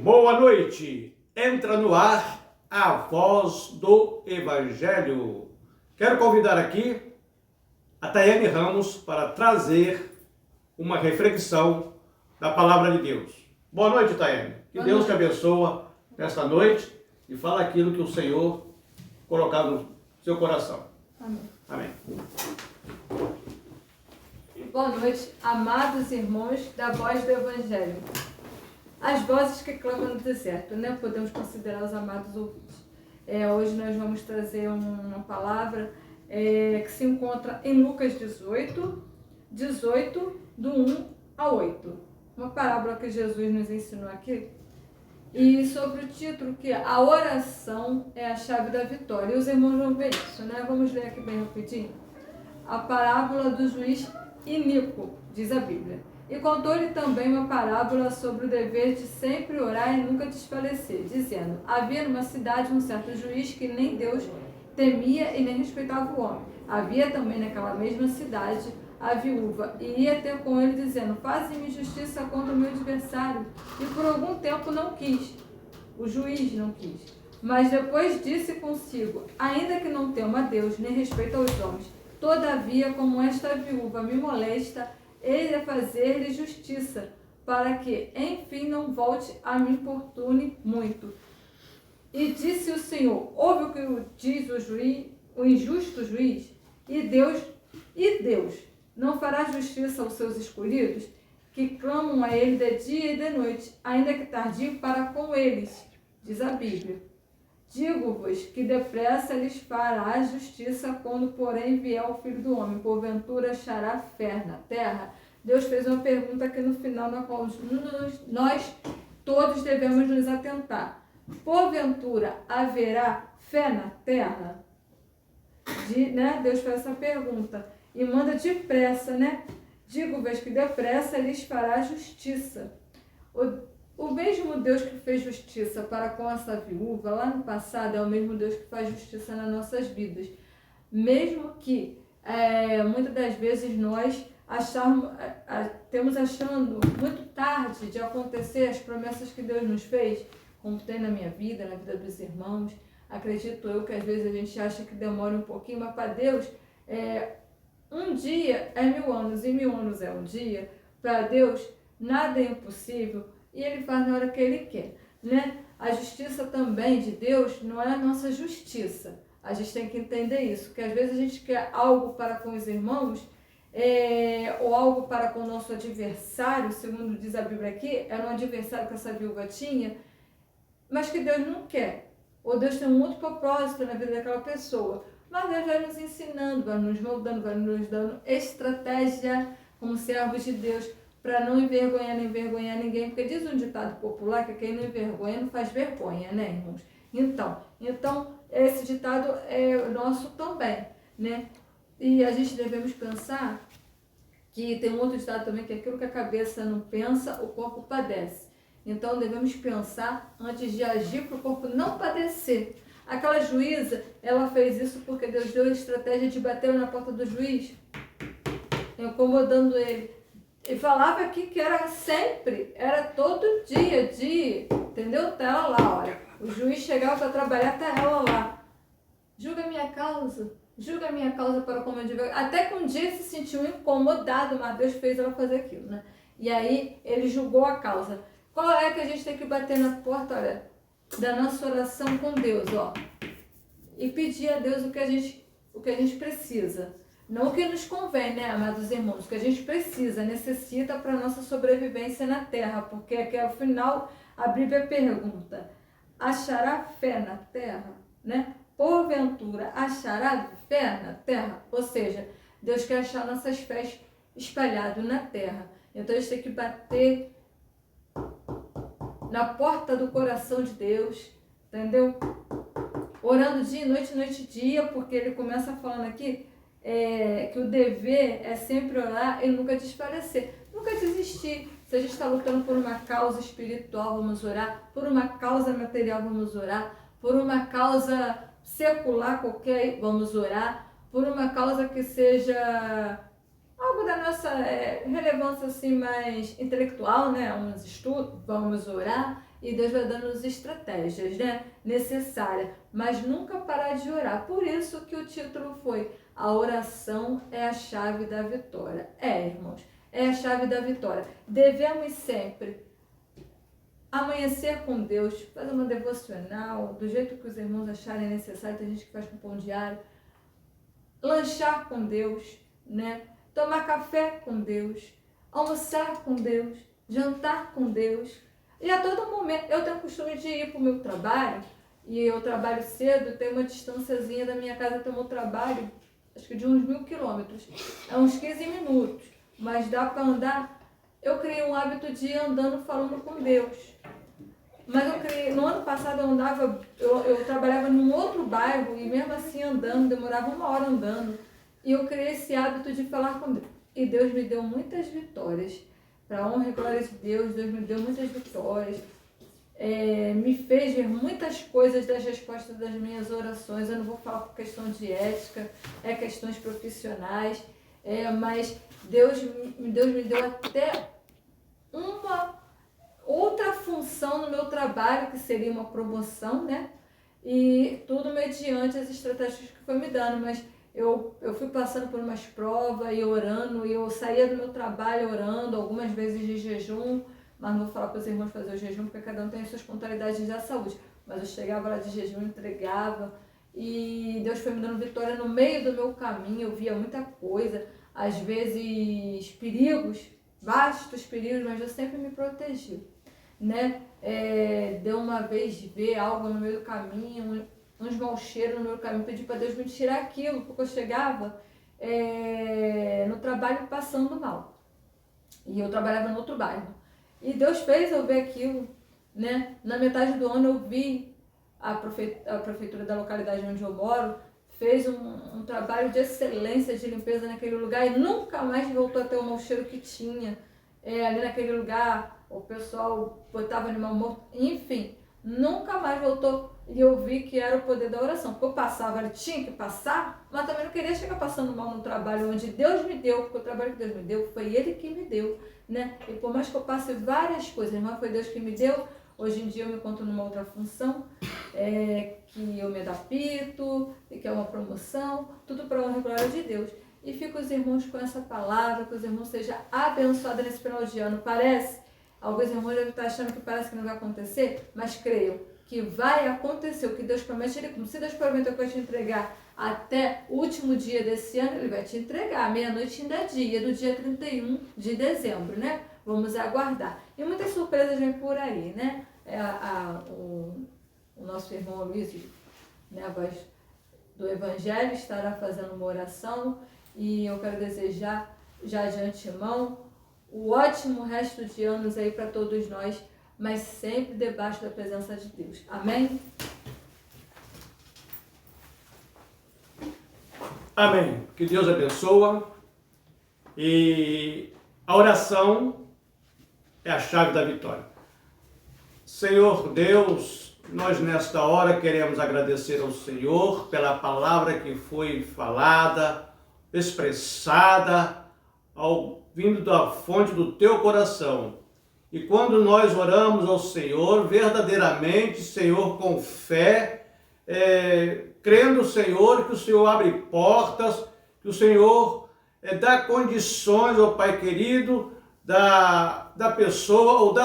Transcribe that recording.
Boa noite! Entra no ar a voz do Evangelho. Quero convidar aqui a Tayane Ramos para trazer uma reflexão da Palavra de Deus. Boa noite, Tayane. Que Deus te abençoe nesta noite e fala aquilo que o Senhor colocar no seu coração. Amém. Amém. Boa noite, amados irmãos da voz do Evangelho. As vozes que clamam no deserto, né? Podemos considerar os amados ouvintes. Hoje nós vamos trazer uma palavra que se encontra em Lucas 18, do 1 ao 8. Uma parábola que Jesus nos ensinou aqui. E sobre o título que a oração é a chave da vitória. E os irmãos vão ver isso, né? Vamos ler aqui bem rapidinho. A parábola do juiz iníquo, diz a Bíblia. E contou-lhe também uma parábola sobre o dever de sempre orar e nunca desfalecer, dizendo: havia numa cidade um certo juiz que nem Deus temia e nem respeitava o homem. Havia também naquela mesma cidade a viúva, e ia ter com ele, dizendo: faze-me justiça contra o meu adversário. E por algum tempo não quis, o juiz não quis. Mas depois disse consigo: ainda que não temo a Deus, nem respeito aos homens, todavia, como esta viúva me molesta, ele a fazer-lhe justiça, para que, enfim, não volte a me importune muito. E disse o Senhor: ouve o que diz o injusto juiz, e Deus não fará justiça aos seus escolhidos, que clamam a ele de dia e de noite, ainda que tardio para com eles, diz a Bíblia. Digo-vos que depressa lhes fará justiça quando, porém, vier o Filho do Homem. Porventura achará fé na terra? Deus fez uma pergunta aqui no final, na qual nós todos devemos nos atentar. Porventura haverá fé na terra? Deus fez essa pergunta e manda depressa, né? Digo-vos que depressa lhes fará justiça. O mesmo Deus que fez justiça para com essa viúva lá no passado é o mesmo Deus que faz justiça nas nossas vidas. Mesmo que muitas das vezes nós temos achando muito tarde de acontecer as promessas que Deus nos fez, como tem na minha vida, na vida dos irmãos. Acredito eu que às vezes a gente acha que demora um pouquinho, mas para Deus um dia é 1000 anos e 1000 anos é um dia. Para Deus nada é impossível. E Ele faz na hora que Ele quer, né? A justiça também de Deus não é a nossa justiça. A gente tem que entender isso, porque às vezes a gente quer algo para com os irmãos, ou algo para com o nosso adversário, segundo diz a Bíblia aqui, era um adversário que essa viúva tinha, mas que Deus não quer. Ou Deus tem um outro propósito na vida daquela pessoa. Mas Deus vai nos ensinando, vai nos moldando, vai nos dando estratégia como servos de Deus, para não envergonhar nem envergonhar ninguém, porque diz um ditado popular que quem não envergonha não faz vergonha, né, irmãos? Então esse ditado é nosso também, né? E a gente devemos pensar que tem um outro ditado também, que é aquilo que a cabeça não pensa, o corpo padece. Então devemos pensar antes de agir para o corpo não padecer. Aquela juíza, ela fez isso porque Deus deu a estratégia de bater na porta do juiz, incomodando ele. E falava aqui que era sempre, era todo dia, entendeu? Tá ela lá, olha. O juiz chegava para trabalhar, tá ela lá. Julga minha causa para como advogado. Até que um dia se sentiu incomodado, mas Deus fez ela fazer aquilo, né? E aí ele julgou a causa. Qual é que a gente tem que bater na porta, olha, da nossa oração com Deus, ó? E pedir a Deus o que a gente precisa. Não o que nos convém, né, amados irmãos? O que a gente necessita para a nossa sobrevivência na terra. Porque aqui ao final a Bíblia pergunta: achará fé na terra? Né? Porventura achará fé na terra? Ou seja, Deus quer achar nossas fés espalhadas na terra. Então a gente tem que bater na porta do coração de Deus, entendeu? Orando dia e noite, noite e dia, porque ele começa falando aqui que o dever é sempre orar e nunca desfalecer, nunca desistir. Se a gente está lutando por uma causa espiritual, vamos orar. Por uma causa material, vamos orar. por uma causa secular qualquer, vamos orar, por uma causa que seja algo da nossa relevância assim mais intelectual, né? Uns estudos, vamos orar e Deus vai dando as estratégias, né? Necessárias, mas nunca parar de orar. Por isso que o título foi A Oração é a Chave da Vitória. Irmãos, é a chave da vitória. Devemos sempre amanhecer com Deus, fazer uma devocional, do jeito que os irmãos acharem necessário, tem gente que faz com pão diário, lanchar com Deus, né? Tomar café com Deus, almoçar com Deus, jantar com Deus. E a todo momento, eu tenho o costume de ir para o meu trabalho, e eu trabalho cedo, tem uma distânciazinha da minha casa até o meu trabalho, acho que de uns 1.000 quilômetros, é uns 15 minutos, mas dá para andar. Eu criei um hábito de ir andando falando com Deus. Mas no ano passado eu trabalhava num outro bairro e mesmo assim andando, demorava 1 hora andando. E eu criei esse hábito de falar com Deus. E Deus me deu muitas vitórias. Para a honra e glória de Deus, Deus me deu muitas vitórias. Me fez ver muitas coisas das respostas das minhas orações. Eu não vou falar por questão de ética, questões profissionais. Mas Deus me deu até uma outra função no meu trabalho, que seria uma promoção, né? E tudo mediante as estratégias que foi me dando, mas eu fui passando por umas provas e orando, e eu saía do meu trabalho orando, algumas vezes de jejum, mas não vou falar para os irmãos fazer o jejum, porque cada um tem as suas pontualidades da saúde, mas eu chegava lá de jejum, entregava, e Deus foi me dando vitória no meio do meu caminho. Eu via muita coisa, às vezes perigos, vastos perigos, mas Deus sempre me protegeu, né? Deu uma vez ver algo no meio do caminho, uns maus cheiros no meu caminho, pedi para Deus me tirar aquilo, porque eu chegava no trabalho passando mal, e eu trabalhava no outro bairro, e Deus fez eu ver aquilo, né? Na metade do ano eu vi a prefeitura da localidade onde eu moro, fez um trabalho de excelência de limpeza naquele lugar, e nunca mais voltou a ter o mau cheiro que tinha. Ali naquele lugar, o pessoal botava animal morto, enfim, nunca mais voltou. E eu vi que era o poder da oração, porque eu passava, ele tinha que passar, mas também não queria chegar passando mal no trabalho onde Deus me deu, porque o trabalho que Deus me deu, foi Ele que me deu, né? E por mais que eu passe várias coisas, mas foi Deus que me deu. Hoje em dia eu me encontro numa outra função, que eu me adapto, e que é uma promoção, tudo para a honra e glória de Deus. E fico os irmãos com essa palavra, que os irmãos sejam abençoados nesse final de ano. Alguns irmãos devem estar achando que parece que não vai acontecer, mas creiam que vai acontecer. O que Deus promete, Ele cumpre. Se Deus prometeu que vai te entregar até o último dia desse ano, Ele vai te entregar. Meia-noite ainda é dia, do dia 31 de dezembro, né? Vamos aguardar. E muitas surpresas vêm por aí, né? O nosso irmão Luiz, né, a voz do Evangelho, estará fazendo uma oração, e eu quero desejar já de antemão o ótimo resto de anos aí para todos nós, mas sempre debaixo da presença de Deus. Amém? Amém. Que Deus abençoa. E a oração é a chave da vitória. Senhor Deus, nós nesta hora queremos agradecer ao Senhor pela palavra que foi falada, expressada, vindo da fonte do teu coração. E quando nós oramos ao Senhor, verdadeiramente, Senhor, com fé, crendo, Senhor, que o Senhor abre portas, que o Senhor dá condições, ó Pai querido, da pessoa ou da